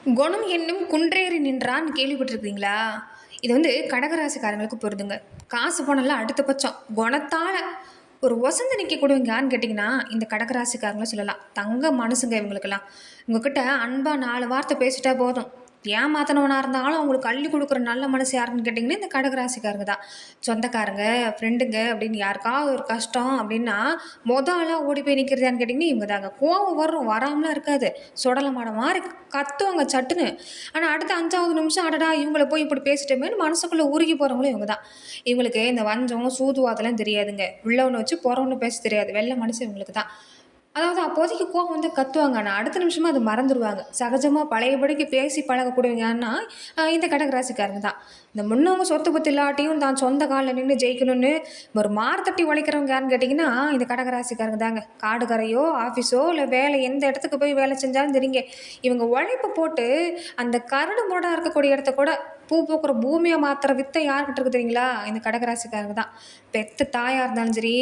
குணம் என்னும் குன்றேறி நின்றான்னு கேள்விப்பட்டிருக்கீங்களா? இது வந்து கடகராசிக்காரங்களுக்கு பொருந்துங்க. காசு பணம்லாம் அடுத்த பட்சம். குணத்தால ஒரு ஒசந்து நிற்கக்கூடியவங்க யாருன்னு கேட்டிங்கன்னா, இந்த கடகராசிக்காரங்கள சொல்லலாம். தங்க மனசுங்க இவங்களுக்கெல்லாம். உங்ககிட்ட அன்பா 4 வார்த்தை பேசிட்டா போதும். ஏமாத்துனவனா இருந்தாலும் அவங்களுக்கு அள்ளி குடுக்குற நல்ல மனசு யாருன்னு கேட்டிங்கன்னா, இந்த கடகராசிக்காரங்க தான். சொந்தக்காரங்க, ஃப்ரெண்டுங்க அப்படின்னு யாருக்காவது ஒரு கஷ்டம் அப்படின்னா, ஆளா ஓடி போய் நிற்கிறது யாருன்னு கேட்டிங்கன்னா, இவங்க தாங்க. கோவம் வரும், வராமலாம் இருக்காது. சுடல மாட மாரி கத்துவாங்க சட்டுன்னு. ஆனா, அடுத்த 5வது நிமிஷம் அடடா! இவங்கள போய் இப்படி பேசிட்டோமேன்னு மனசுக்குள்ள உருகி போறவங்களும் இவங்க தான். இவங்களுக்கு இந்த வஞ்சம், சூதுவாதெல்லாம் தெரியாதுங்க. உள்ளவன வச்சு புறவன்னு பேச தெரியாது. வெள்ள மனசு இவங்களுக்கு தான். அதாவது அப்போதைக்கு கோவம் வந்து கத்துவாங்க. ஆனா, அடுத்த நிமிஷமா அத மறந்துருவாங்க. சகஜமா பழையபடிக்கு பேசி பழகக்கூடியவங்க யாருன்னா, இந்த கடகராசிக்காரங்க தான். இந்த முன்னவங்க சொத்து பத்து இல்லாட்டியும் தான் சொந்த கால்ல நின்னு ஜெயிக்கணும்னு ஒரு மார்த்தட்டி உழைக்கிறவங்க யாருன்னு கேட்டிங்கன்னா, இந்த கடகராசிக்காரங்க தாங்க. காடு கரையோ, ஆஃபீஸோ இல்ல வேலை எந்த இடத்துக்கு போய் வேலை செஞ்சாலும் சரிங்க. இவங்க உழைப்பு போட்டு அந்த கரடு முரடா இருக்கக்கூடிய இடத்த கூட பூ பூக்குற பூமியா மாத்துற வித்தை யார்கிட்ட இருக்கு தெரியுங்களா? இந்த கடகராசிக்காரங்க தான். பெத்த தாயா இருந்தாலும் சரி,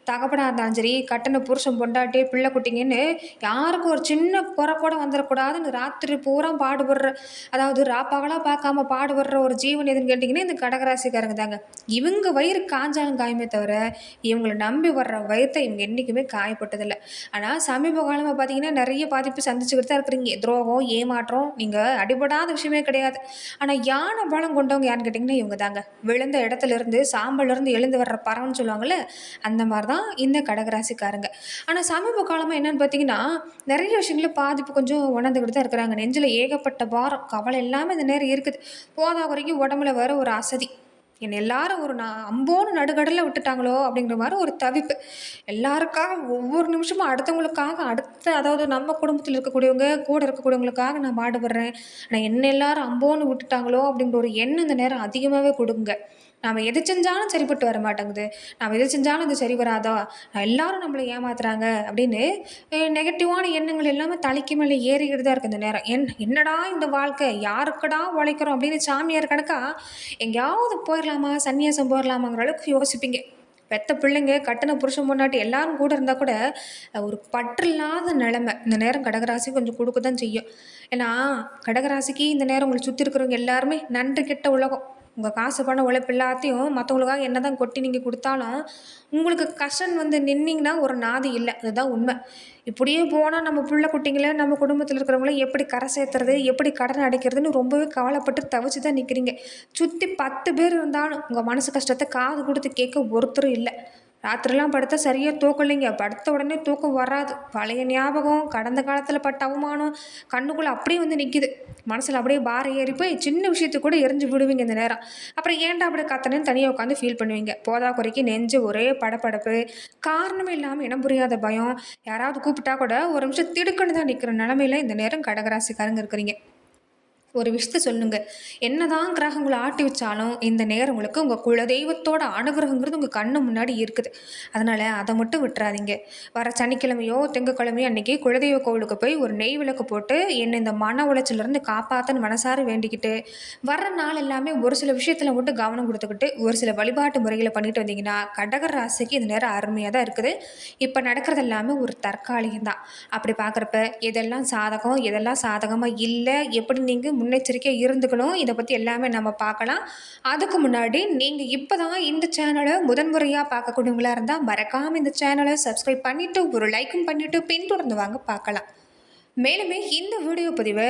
தகப்பனா இருந்தாலும் சரி, கட்டுன புருஷன், பொண்டாட்டி, பிள்ளை குட்டிங்கன்னு யாருக்கும் ஒரு சின்ன குறை கூட வந்துடக்கூடாதுன்னு ராத்திரி பூரா பாடுபடுற அதாவது ராப்பகலா பார்க்காம பாடுபடுற ஒரு ஜீவன் எதுன்னு கேட்டிங்கன்னா, இந்த கடகராசிக்காரங்க தாங்க. இவங்க வயிறு காய்ஞ்சாலும் காயுமே தவிர, இவங்கள நம்பி வர்ற வயித்த இவங்க என்னைக்குமே காயப்பட்டதில்ல. ஆனா, சமீப காலமா பார்த்தீங்கன்னா, நெறைய பாதிப்பு சந்திச்சுக்கிட்டு தான் இருக்கிறீங்க. துரோகம், ஏமாற்றம், நீங்க அடிபடாத விஷயமே கிடையாது. ஆனா, யான பலம் கொண்டவங்க யாருன்னு கேட்டிங்கன்னா, இவங்க தாங்க. விழுந்த இடத்துலருந்து, சாம்பல்லேருந்து எழுந்து வர்ற பறவைன்னு சொல்லுவாங்கல்ல, அந்த மாரி தான் இந்த கடகராசிக்காரங்க. ஆனா, சமீப காலமா என்னன்னு பார்த்தீங்கன்னா, நெறைய விஷயங்கள்ல பாதிப்பு கொஞ்சம் உணர்ந்துகிட்டு தான் இருக்கிறாங்க. நெஞ்சில ஏகப்பட்ட பாரம், கவலை எல்லாமே இந்த நேரம் இருக்குது. போதா குறைக்கு உடம்புல வேற ஒரு அசதி. என்ன எல்லாரும் ஒரு அம்போன்னு நடுக்கடல்ல விட்டுட்டாங்களோ அப்படிங்கிற மாரி ஒரு தவிப்பு. எல்லாருக்காக ஒவ்வொரு நிமிஷமும் அடுத்தவங்களுக்காக அதாவது நம்ம குடும்பத்தில இருக்கக்கூடியவங்க, கூட இருக்கக்கூடியவங்களுக்காக நான் பாடுபடுறேன். ஆனா என்ன எல்லாரும் அம்போன்னு விட்டுட்டாங்களோ அப்படிங்கிற ஒரு எண்ணம் இந்த நேரம் அதிகமாவே கொடுங்க. நாம எது செஞ்சாலும் சரிப்பட்டு வர மாட்டேங்குது. நாம எது செஞ்சாலும் இது சரி வராதா? எல்லாரும் நம்மள ஏமாத்துறாங்க அப்படின்னு நெகட்டிவான எண்ணங்கள் எல்லாமே தலைக்கு மேல ஏறிக்கிட்டு தான் இருக்கு இந்த நேரம். என்னடா இந்த வாழ்க்கை? யாருக்குடா உழைக்கிறோம்? அப்படின்னு சாமியார் கணக்கா எங்கேயாவது போயிரலாமா? சன்னியாசம் போயிரலாமாங்கிற அளவுக்கு யோசிப்பீங்க. பெத்த பிள்ளைங்க, கட்டுன புருஷன், பொண்டாட்டி எல்லாரும் கூட இருந்தா கூட, ஒரு பற்று இல்லாத நிலைமை இந்த நேரம் கடகராசி கொஞ்சம் குடுக்க தான் செய்யும். ஏன்னா, கடகராசிக்கு இந்த நேரம் உங்கள சுத்தி இருக்கிறவங்க எல்லாருமே நன்றி கெட்ட உலகம். உங்க காசு, பணம், உழைப்பு எல்லாத்தையும் மத்தவங்களுக்காக என்னதான் கொட்டி நீங்க குடுத்தாலும், உங்களுக்கு கஷ்டம் வந்து நின்னீங்கன்னா ஒரு நாதி இல்ல. அதுதான் உண்மை. இப்படியே போனா நம்ம புள்ள குட்டிங்கள, நம்ம குடும்பத்தில இருக்கிறவங்கள எப்படி கரை சேர்த்துறது? எப்படி கடன் அடைக்கிறதுன்னு ரொம்பவே கவலைப்பட்டு தவிச்சு தான் நிக்கிறீங்க. சுத்தி 10 பேர் இருந்தாலும், உங்க மனசு கஷ்டத்த காது குடுத்து கேட்க ஒருத்தரும் இல்ல. ராத்திரிலாம் படுத்தா சரியா தூக்கம் இல்லைங்க. படுத்த உடனே தூக்கம் வராது. பழைய ஞாபகம், கடந்த காலத்தில பட்ட அவமானம், கண்ணுக்குள்ள அப்படியே வந்து நிக்குது. மனசுல அப்படியே பாரம் ஏறி போய் சின்ன விஷயத்துக்கு கூட எரிஞ்சு விடுவீங்க இந்த நேரம். அப்புறம் ஏன்டா அப்படி கத்துனேன்னு தனியா உட்காந்து ஃபீல் பண்ணுவீங்க. போதா குறைக்கு நெஞ்சு ஒரே படபடப்பு, காரணமே இல்லாம இனம் புரியாத பயம். யாராவது கூப்பிட்டா கூட ஒரு நிமிஷம் திடுக்குன்னு தான் நிக்கிற நிலைமையில இந்த நேரம் கடகராசிக்காரங்க இருக்கிறீங்க. ஒரு விஷயத்த சொல்லுங்க. என்னதான் கிரகங்கள ஆட்டி வச்சாலும், இந்த நேரம் உங்களுக்கு உங்க குலதெய்வத்தோட அனுகிரகங்கிறது உங்க கண்ணு முன்னாடி இருக்குது. அதனால அத மட்டும் விட்டுறாதீங்க. வர சனிக்கிழமையோ, திங்கட்கிழமையோ அன்னைக்கு குலதெய்வ கோவிலுக்கு போய் ஒரு நெய் விளக்கு போட்டு, என்ன இந்த மன உளைச்சல்லேருந்து காப்பாத்துன்னு மனசார வேண்டிக்கிட்டு, வர்ற நாள் எல்லாமே ஒரு சில விஷயத்துல மட்டும் கவனம் குடுத்துக்கிட்டு, ஒரு சில வழிபாட்டு முறைகள பண்ணிட்டு வந்தீங்கன்னா, கடக ராசிக்கு இந்த நேரம் அருமையா தான் இருக்குது. இப்ப நடக்கிறது எல்லாமே ஒரு தற்காலிகம் தான். அப்படி பார்க்குறப்ப எதெல்லாம் சாதகம், எதெல்லாம் சாதகமா இல்ல, எப்படி நீங்க முன்னெச்சரிக்கையா இருந்துக்கணும், இத பத்தி எல்லாமே நம்ம பார்க்கலாம். அதுக்கு முன்னாடி நீங்க இப்ப தான் இந்த சேனல முதன்முறையா பார்க்கக்கூடியவங்களா இருந்தா, மறக்காம இந்த சேனல சப்ஸ்கிரைப் பண்ணிட்டு, ஒரு லைக்கும் பண்ணிட்டு பின்தொடர்ந்து வாங்க பார்க்கலாம். மேலுமே இந்த வீடியோ பதிவ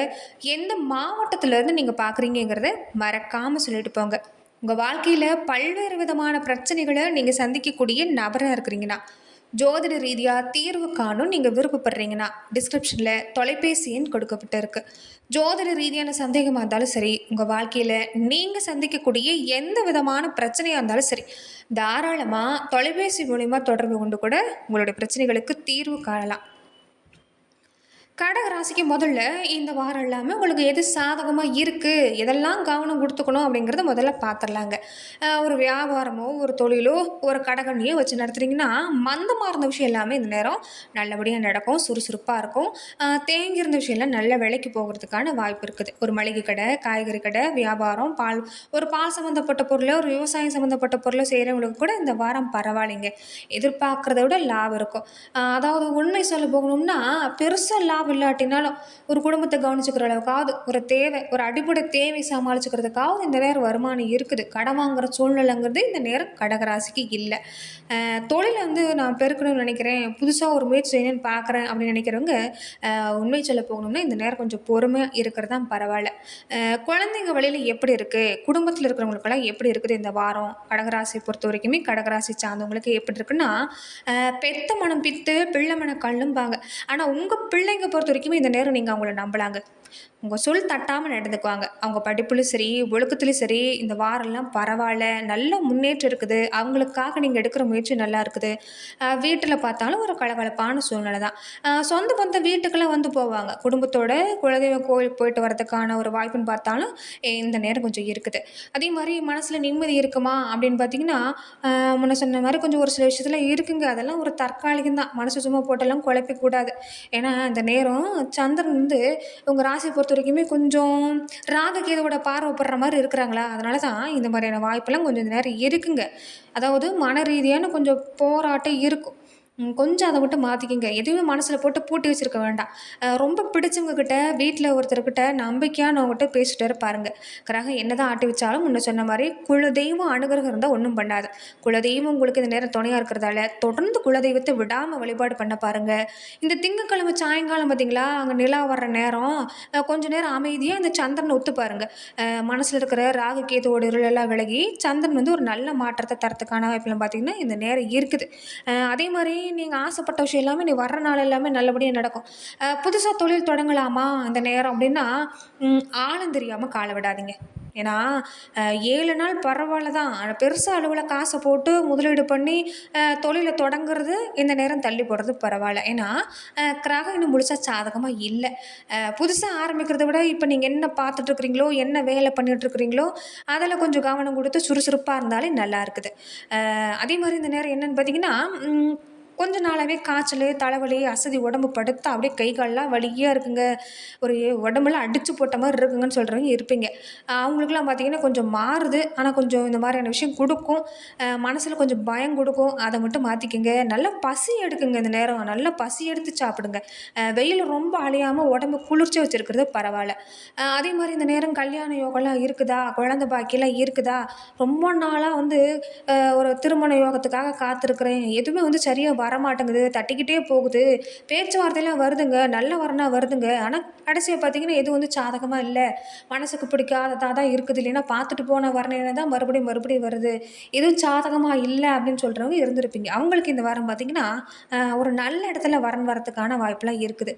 எந்த மாவட்டத்திலருந்து நீங்க பார்க்குறீங்கங்கிறத மறக்காம சொல்லிட்டு போங்க. உங்க வாழ்க்கையில பல்வேறு விதமான பிரச்சனைகள நீங்க சந்திக்கக்கூடிய நபரா இருக்கிறீங்கன்னா, ஜோதிட ரீதியா தீர்வு காணும் நீங்க விருப்பப்படுறீங்கன்னா, டிஸ்கிரிப்ஷன்ல தொலைபேசி எண் கொடுக்கப்பட்டிருக்கு. ஜோதிட ரீதியான சந்தேகமா இருந்தாலும் சரி, உங்க வாழ்க்கையில நீங்க சந்திக்கக்கூடிய எந்த விதமான பிரச்சனையா இருந்தாலும் சரி, தாராளமா தொலைபேசி மூலியமா தொடர்பு கொண்டு கூட உங்களுடைய பிரச்சனைகளுக்கு தீர்வு காணலாம். கடக ராசிக்கு முதல்ல இந்த வாரம் எல்லாமே உங்களுக்கு எது சாதகமா இருக்கு, எதெல்லாம் கவனம் குடுத்துக்கணும் அப்படிங்கிறத முதல்ல பார்த்துரலாங்க. ஒரு வியாபாரமோ, ஒரு தொழிலோ, ஒரு கடகண்ணியோ வச்சு நடத்துறீங்கன்னா, மந்தமா இருந்த விஷயம் எல்லாமே இந்த நேரம் நல்லபடியா நடக்கும். சுறுசுறுப்பா இருக்கும். தேங்கியிருந்த விஷயம்லாம் நல்ல விலைக்கு போகுறதுக்கான வாய்ப்பு இருக்குது. ஒரு மளிகை கடை, காய்கறி கடை, வியாபாரம், பால் சம்மந்தப்பட்ட பொருளோ, ஒரு விவசாயம் சம்மந்தப்பட்ட பொருளோ செய்றவங்களுக்கு கூட இந்த வாரம் பரவாயில்லைங்க. எதிர்பார்க்கிறத விட லாபம் இருக்கும். அதாவது உண்மை சொல்ல போகணும்னா, பெருசா லாபம் வருமானம் இல்லாட்டினாலும் ஒரு குடும்பத்தை கவனிச்சுக்கிற அளவுக்காவது ஒரு அடிப்படை தேவை சமாளிச்சுக்கிறதுக்காவது இந்த நேரம் வருமானம் இருக்குது. கடன் வாங்குற சூழ்நிலைங்கிறது இந்த நேரம் கடகராசிக்கு இல்லை. தொழிலை வந்து நான் பெருக்கணும்னு நினைக்கிறேன், புதுசாக ஒரு முயற்சி செய்யணும்னு பார்க்குறேன் அப்படின்னு நினைக்கிறவங்க உண்மை சொல்ல போகணும்னா இந்த நேரம் கொஞ்சம் பொறுமையாக இருக்கிறது தான் பரவாயில்ல. குழந்தைங்க வழியில் எப்படி இருக்குது, குடும்பத்தில் இருக்கிறவங்களுக்கெல்லாம் எப்படி இருக்குது இந்த வாரம் கடகராசி பொறுத்த வரைக்குமே, கடகராசி சார்ந்தவங்களுக்கு எப்படி இருக்குன்னா, பெத்த மனம் பித்து பிள்ளை மன கல்லும்பாங்க. ஆனால் உங்கள் பிள்ளைங்க பொறுத்த வரைக்குமே இந்த நேரம் நீங்கள் அவங்கள நம்பலாங்க. உங்கள் சொல் தட்டாமல் நடந்துக்குவாங்க. அவங்க படிப்புலையும் சரி, ஒழுக்கத்துலையும் சரி, இந்த வாரம்லாம் பரவாயில்ல, நல்ல முன்னேற்றம் இருக்குது. அவங்களுக்காக நீங்கள் எடுக்கிற முயற்சி நல்லா இருக்குது. வீட்டில் பார்த்தாலும் ஒரு கலகலப்பான சூழ்நிலை தான். சொந்த பந்த வீட்டுக்கெல்லாம் வந்து போவாங்க. குடும்பத்தோட குலதெய்வ கோயில் போயிட்டு வரதுக்கான ஒரு வாய்ப்புன்னு பார்த்தாலும் இந்த நேரம் கொஞ்சம் இருக்குது. அதே மாதிரி மனசில் நிம்மதி இருக்குமா அப்படின்னு பார்த்தீங்கன்னா, முன்ன சொன்ன மாதிரி கொஞ்சம் ஒரு சில விஷயத்தில் இருக்குங்க. அதெல்லாம் ஒரு தற்காலிகம் தான். மனசு சும்மா போட்டெல்லாம் குழப்பிக்கூடாது. ஏன்னா இந்த நேரம் சந்திரன் வந்து உங்கள் ராசி பொறுத்த வரைக்குமே கொஞ்சம் ராககேதுவோட பார்வை படுற மாதிரி இருக்கிறாங்களா, அதனால தான் இந்த மாதிரியான வாய்ப்பெல்லாம் கொஞ்சம் இந்த நேரம் இருக்குங்க. அதாவது மன ரீதியான கொஞ்சம் போராட்டம் இருக்கும். கொஞ்சம் அதை மட்டும் மாற்றிக்கிங்க. எதுவுமே மனசில் போட்டு பூட்டி வச்சுருக்க வேண்டாம். ரொம்ப பிடிச்சவங்க கிட்ட, வீட்டில் ஒருத்தர்கிட்ட நம்பிக்கையானவங்ககிட்ட பேசிட்டு இருப்பாருங்க. கிரகம் என்ன தான் ஆட்டி வச்சாலும் முன்ன சொன்ன மாதிரி குலதெய்வம் அனுகிரகம் இருந்தால் ஒன்றும் பண்ணாது. குலதெய்வம் உங்களுக்கு இந்த நேரம் துணையாக இருக்கிறதால தொடர்ந்து குலதெய்வத்தை விடாமல் வழிபாடு பண்ண பாருங்கள். இந்த திங்கக்கிழமை சாயங்காலம் பார்த்தீங்களா, அங்கே நிலா வர்ற நேரம் கொஞ்ச நேரம் அமைதியாக இந்த சந்திரனை ஒத்து பாருங்கள். மனசில் இருக்கிற ராகு கேதுவோட இருளெல்லாம் விலகி சந்திரன் வந்து ஒரு நல்ல மாற்றத்தை தரத்துக்கான வாய்ப்புலாம் பார்த்திங்கன்னா இந்த நேரம் இருக்குது. அதே மாதிரி நீங்கள் ஆசைப்பட்ட விஷயம் எல்லாமே நீ வர்ற நாள் எல்லாமே நல்லபடியாக நடக்கும். புதுசாக தொழில் தொடங்கலாமா அந்த நேரம் அப்படின்னா, ஆழம் தெரியாமல் காலை விடாதீங்க. ஏன்னா 7 நாள் பரவாயில்ல தான். பெருசாக அளவில் காசை போட்டு முதலீடு பண்ணி தொழிலை தொடங்குறது இந்த நேரம் தள்ளி போடுறது பரவாயில்ல. ஏன்னா கிரகம் இன்னும் முழுசாக சாதகமாக இல்லை. புதுசாக ஆரம்பிக்கிறத விட இப்போ நீங்கள் என்ன பார்த்துட்ருக்குறீங்களோ, என்ன வேலை பண்ணிகிட்ருக்குறீங்களோ அதில் கொஞ்சம் கவனம் கொடுத்து சுறுசுறுப்பாக இருந்தாலே நல்லா இருக்குது. அதே மாதிரி இந்த நேரம் என்னென்னு பார்த்தீங்கன்னா, கொஞ்ச நாளாகவே காய்ச்சல், தலைவலி, அசதி, உடம்பு படுத்தா அப்படியே கை கால்லாம் வலியாக இருக்குங்க, ஒரு உடம்பெல்லாம் அடித்து போட்ட மாதிரி இருக்குங்கன்னு சொல்கிறவங்க இருப்பீங்க. அவங்களுக்குலாம் பார்த்திங்கன்னா கொஞ்சம் மாறுது. ஆனால் கொஞ்சம் இந்த மாதிரியான விஷயம் கொடுக்கும். மனசில் கொஞ்சம் பயம் கொடுக்கும். அதை மட்டும் மாற்றிக்கிங்க. நல்லா பசி எடுக்குங்க இந்த நேரம். நல்லா பசி எடுத்து சாப்பிடுங்க. வெயில் ரொம்ப அழியாமல் உடம்பு குளிர்ச்சி வச்சுருக்கிறது பரவாயில்ல. அதே மாதிரி இந்த நேரம் கல்யாண யோகம்லாம் இருக்குதா, குழந்தை பாக்கியெல்லாம் இருக்குதா, ரொம்ப நாளாக வந்து ஒரு திருமண யோகத்துக்காக காத்திருக்கிறேன், எதுவுமே வந்து சரியாக வரமாட்டேங்குது, தட்டிக்கிட்டே போகுது, பேச்சுவார்த்தையெல்லாம் வருதுங்க, நல்ல வரனா வருதுங்க, ஆனால் கடைசியாக பார்த்தீங்கன்னா எதுவும் வந்து சாதகமாக இல்லை, மனசுக்கு பிடிக்காததாக தான் இருக்குது, இல்லைன்னா பார்த்துட்டு போன வரணையில தான் மறுபடியும் வருது, எதுவும் சாதகமாக இல்லை அப்படின்னு சொல்கிறவங்க இருந்திருப்பீங்க. அவங்களுக்கு இந்த வாரம் பார்த்திங்கன்னா ஒரு நல்ல இடத்துல வரன் வரத்துக்கான வாய்ப்பெலாம் இருக்குது.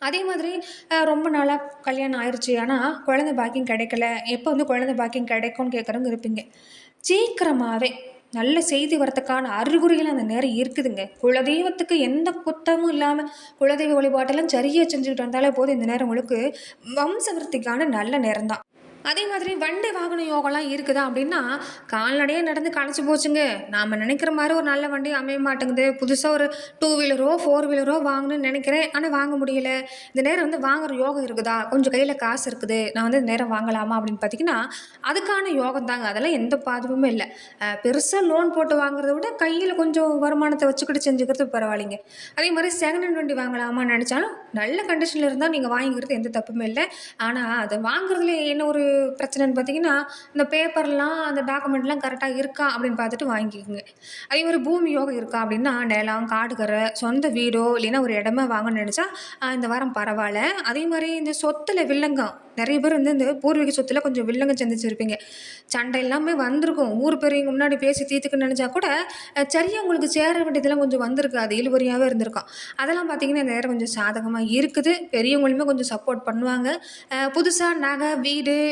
அதே மாதிரி ரொம்ப நாளாக கல்யாணம் ஆயிடுச்சு, ஆனால் குழந்தை பாக்கியம் கிடைக்கல, எப்போ வந்து குழந்தை பாக்கியம் கிடைக்கும்னு கேட்குறவங்க இருப்பீங்க. சீக்கிரமாகவே நல்ல செய்தி வரத்துக்கான அறிகுறிகள் அந்த நேரம் இருக்குதுங்க. குலதெய்வத்துக்கு எந்த குத்தமும் இல்லாமல் குலதெய்வ வழிபாட்டெல்லாம் சரியாக செஞ்சுக்கிட்டு வந்தாலே போதும். இந்த நேரம் உங்களுக்கு வம்சவர்த்திக்கான நல்ல நேரம் தான். அதே மாதிரி வண்டி வாகன யோகம்லாம் இருக்குதா அப்படின்னா, கால்நடையாக நடந்து களைச்சி போச்சுங்க. நாம் நினைக்கிற மாதிரி ஒரு நல்ல வண்டி அமைய மாட்டேங்குது. புதுசாக ஒரு 2 வீலரோ 4 வீலரோ வாங்கணும்னு நினைக்கிறேன், ஆனால் வாங்க முடியல. இந்த நேரம் வந்து வாங்குற யோகம் இருக்குதா, கொஞ்சம் கையில் காசு இருக்குது, நான் வந்து இந்த நேரம் வாங்கலாமா அப்படின்னு பார்த்தீங்கன்னா, அதுக்கான யோகம் தாங்க. அதெல்லாம் எந்த பாதிப்புமே இல்லை. பெருசாக லோன் போட்டு வாங்குறத விட கையில் கொஞ்சம் வருமானத்தை வச்சுக்கிட்டு செஞ்சுக்கிறது பரவாயில்லைங்க. அதே மாதிரி செகண்ட் ஹேண்ட் வண்டி வாங்கலாமான்னு நினச்சாலும் நல்ல கண்டிஷனில் இருந்தால் நீங்கள் வாங்கிக்கிறது எந்த தப்புமே இல்லை. ஆனால் அதை வாங்குறதுல என்ன ஒரு பிரச்சனைன்னு பார்த்தீங்கன்னா, இந்த பேப்பர்லாம் அந்த டாக்குமெண்ட்லாம் கரெக்டாக இருக்கா அப்படின்னு பார்த்துட்டு வாங்கிக்கோங்க. அதே மாதிரி பூமி யோகம் இருக்கா அப்படின்னா, நிலம், காடுகரை, சொந்த வீடோ இல்லைன்னா ஒரு இடமா வாங்கணும்னு நினச்சா இந்த வாரம் பரவாயில்ல. அதே மாதிரி இந்த சொத்தில் வில்லங்கம் நிறைய பேர் வந்து இந்த பூர்வீக சொத்தில் கொஞ்சம் வில்லங்கம் சந்திச்சிருப்பீங்க. சண்டை எல்லாமே வந்திருக்கும். ஊர் பெரியவங்க முன்னாடி பேசி தீர்த்துக்குன்னு நினச்சா கூட சரியாக உங்களுக்கு சேர வேண்டியதெல்லாம் கொஞ்சம் வந்திருக்காது, இழுவரியாகவே இருந்திருக்கும். அதெல்லாம் பார்த்தீங்கன்னா இந்த நேரம் கொஞ்சம் சாதகமாக இருக்குது. பெரியவங்களுமே கொஞ்சம் சப்போர்ட் பண்ணுவாங்க. புதுசாக நகை,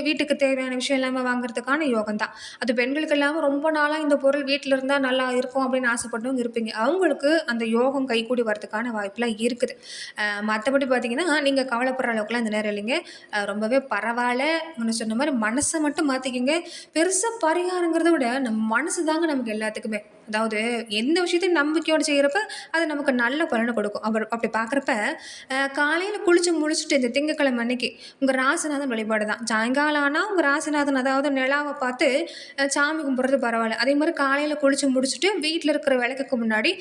வீட்டுக்கு தேவையான விஷயம் எல்லாமே வாங்குறதுக்கான யோகம் தான். அது பெண்களுக்கு இல்லாமல் ரொம்ப நாளாக இந்த பொருள் வீட்டில் இருந்தால் நல்லா இருக்கும் அப்படின்னு ஆசைப்பட்டவங்க இருப்பீங்க. அவங்களுக்கு அந்த யோகம் கைகூடி வரதுக்கான வாய்ப்பெலாம் இருக்குது. மற்றபடி பார்த்தீங்கன்னா நீங்கள் கவலைப்படுற அளவுக்குலாம் இந்த நேரம் இல்லைங்க. ரொம்பவே பரவாயில்ல. முன்ன சொன்ன மாதிரி மனசை மட்டும் மாற்றிக்கிங்க. பெருசாக பரிகாரங்கிறத விட நம்ம மனசு தாங்க நமக்கு எல்லாத்துக்குமே. அதாவது எந்த விஷயத்தையும் நம்பிக்கையோடு செய்கிறப்ப அது நமக்கு நல்ல பலனை கொடுக்கும். அப்படி பார்க்குறப்ப காலையில் குளிச்சு முடிச்சுட்டு இந்த திங்கட்கிழமை அன்னைக்கு உங்கள் ராசிநாதன் வழிபாடு தான். சாயங்காலம் ஆனால் உங்கள் ராசிநாதன் அதாவது நிலாவை பார்த்து சாமி கும்பிட்றது பரவாயில்ல. அதே மாதிரி காலையில் குளிச்சு முடிச்சுட்டு வீட்டில் இருக்கிற விளக்குக்கு முன்னாடி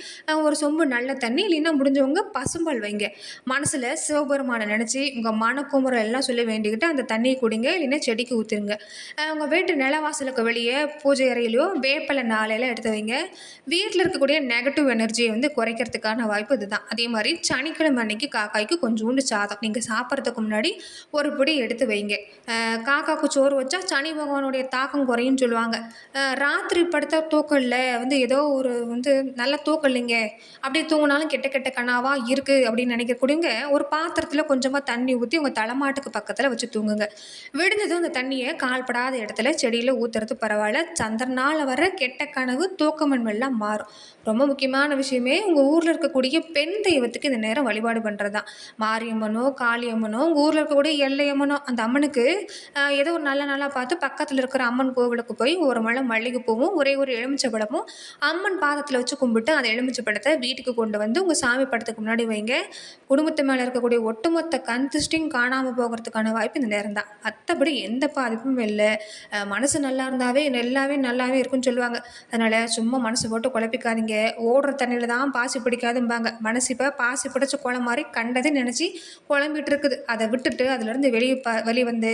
ஒரு சொம்பு நல்ல தண்ணி இல்லைன்னா முடிஞ்சவங்க பசும்பால் வைங்க. மனசில் சிவபெருமானை நினச்சி உங்கள் மனக்குமுறை எல்லாம் சொல்லி வேண்டிக்கிட்டு அந்த தண்ணியை குடிங்க, இல்லைன்னா செடிக்கு ஊற்றிருங்க. உங்கள் வீட்டு நிலவாசலுக்கு வெளியே பூஜை அறையிலையோ வேப்பலை நாளையில் எடுத்து வைங்க. வீட்டில் இருக்கக்கூடிய நெகட்டிவ் எனர்ஜியை வந்து குறைக்கிறதுக்கான வாய்ப்பு இதுதான். அதே மாதிரி சனிக்கிழமை அன்னைக்கு காக்காய்க்கு கொஞ்சோண்டு சாதம் நீங்கள் சாப்பிட்றதுக்கு முன்னாடி ஒரு பிடி எடுத்து வைங்க. காக்காவுக்கு சோறு வச்சா சனி பகவானுடைய தாக்கம் குறையும்னு சொல்லுவாங்க. ராத்திரி படுத்த தூக்கம் இல்லை வந்து ஏதோ ஒரு வந்து நல்ல தூக்கம் இல்லைங்க, அப்படியே தூங்கினாலும் கெட்ட கெட்ட கனாவாக இருக்குது அப்படின்னு நினைக்கக்கூடியவங்க ஒரு பாத்திரத்தில் கொஞ்சமாக தண்ணி ஊற்றி உங்கள் தலைமாட்டுக்கு பக்கத்தில் வச்சு தூங்குங்க. விடுஞ்சதும் அந்த தண்ணியை கால்படாத இடத்துல செடியில் ஊற்றுறது பரவாயில்ல. சந்திரனால் வர கெட்ட கனவு தூக்கமன்மெல்லாம் மாறும். ரொம்ப முக்கியமான விஷயமே உங்கள் ஊரில் இருக்கக்கூடிய பெண் தெய்வத்துக்கு இந்த நேரம் வழிபாடு பண்ணுறது தான். மாரியம்மனோ காளியம்மனோ உங்கள் ஊரில் இருக்கக்கூடிய எல்லையம்மனோ அந்த அம்மனுக்கு ஏதோ ஒரு நல்ல நாளாக பார்த்து பக்கத்தில் இருக்கிற அம்மன் கோவிலுக்கு போய் ஒரு முழம் மல்லிகைப்பூவும் ஒரே ஒரு எலுமிச்சை பழமும் அம்மன் பாதத்தில் வச்சு கும்பிட்டு அந்த எலுமிச்சை பழத்தை வீட்டுக்கு கொண்டு வந்து உங்கள் சாமி படத்துக்கு முன்னாடி வைங்க. குடும்பத்து மேலே இருக்கக்கூடிய ஒட்டுமொத்த கன்சிஸ்டிங் காணாமல் போகிறதுக்கான வாய்ப்பு இந்த நேரம் தான். மற்றபடி எந்த பாதிப்பும் இல்லை. மனசு நல்லா இருந்தாவே எல்லாமே நல்லாவே இருக்குன்னு சொல்லுவாங்க. அதனால் சும்மா மனசு போட்டு குழப்பிக்காதீங்க. ஓடுற தண்ணியில் தான் பாசி பிடிக்காதும்பாங்க. மனசு இப்போ பாசி பிடிச்ச குளம் மாதிரி கண்டதை நினச்சி குழம்பிட்டு இருக்குது. அதை விட்டுட்டு அதுலேருந்து வெளியே வந்து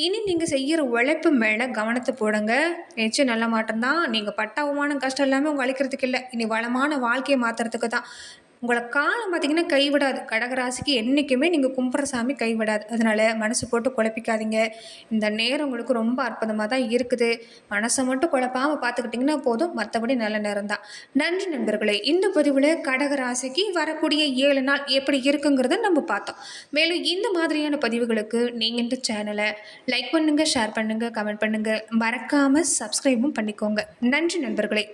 இனி நீங்கள் செய்கிற உழைப்பு மேலே கவனத்தை போடுங்க. நிச்சயம் நல்ல மாற்றம் தான். நீங்கள் பட்ட அவமானம் கஷ்டம் எல்லாமே உங்கள் அழிக்கிறதுக்கு இல்லை, இனி வளமான வாழ்க்கையை மாற்றுறதுக்கு தான். உங்களை காலம் பார்த்தீங்கன்னா கைவிடாது. கடகராசிக்கு என்றைக்குமே நீங்கள் கும்பிட்ற சாமி கைவிடாது. அதனால் மனசு போட்டு குழப்பிக்காதீங்க. இந்த நேரம் உங்களுக்கு ரொம்ப அற்புதமாக தான் இருக்குது. மனசை மட்டும் குழப்பாமல் பார்த்துக்கிட்டிங்கன்னா போதும், மற்றபடி நல்ல நேரம் தான். நன்றி நண்பர்களே. இந்த பதிவில் கடகராசிக்கு வரக்கூடிய 7 நாள் எப்படி இருக்குங்கிறத நம்ம பார்த்தோம். மேலும் இந்த மாதிரியான பதிவுகளுக்கு நீங்கள் இந்த சேனலை லைக் பண்ணுங்கள், ஷேர் பண்ணுங்கள், கமெண்ட் பண்ணுங்கள், மறக்காமல் சப்ஸ்கிரைபும் பண்ணிக்கோங்க. நன்றி நண்பர்களே.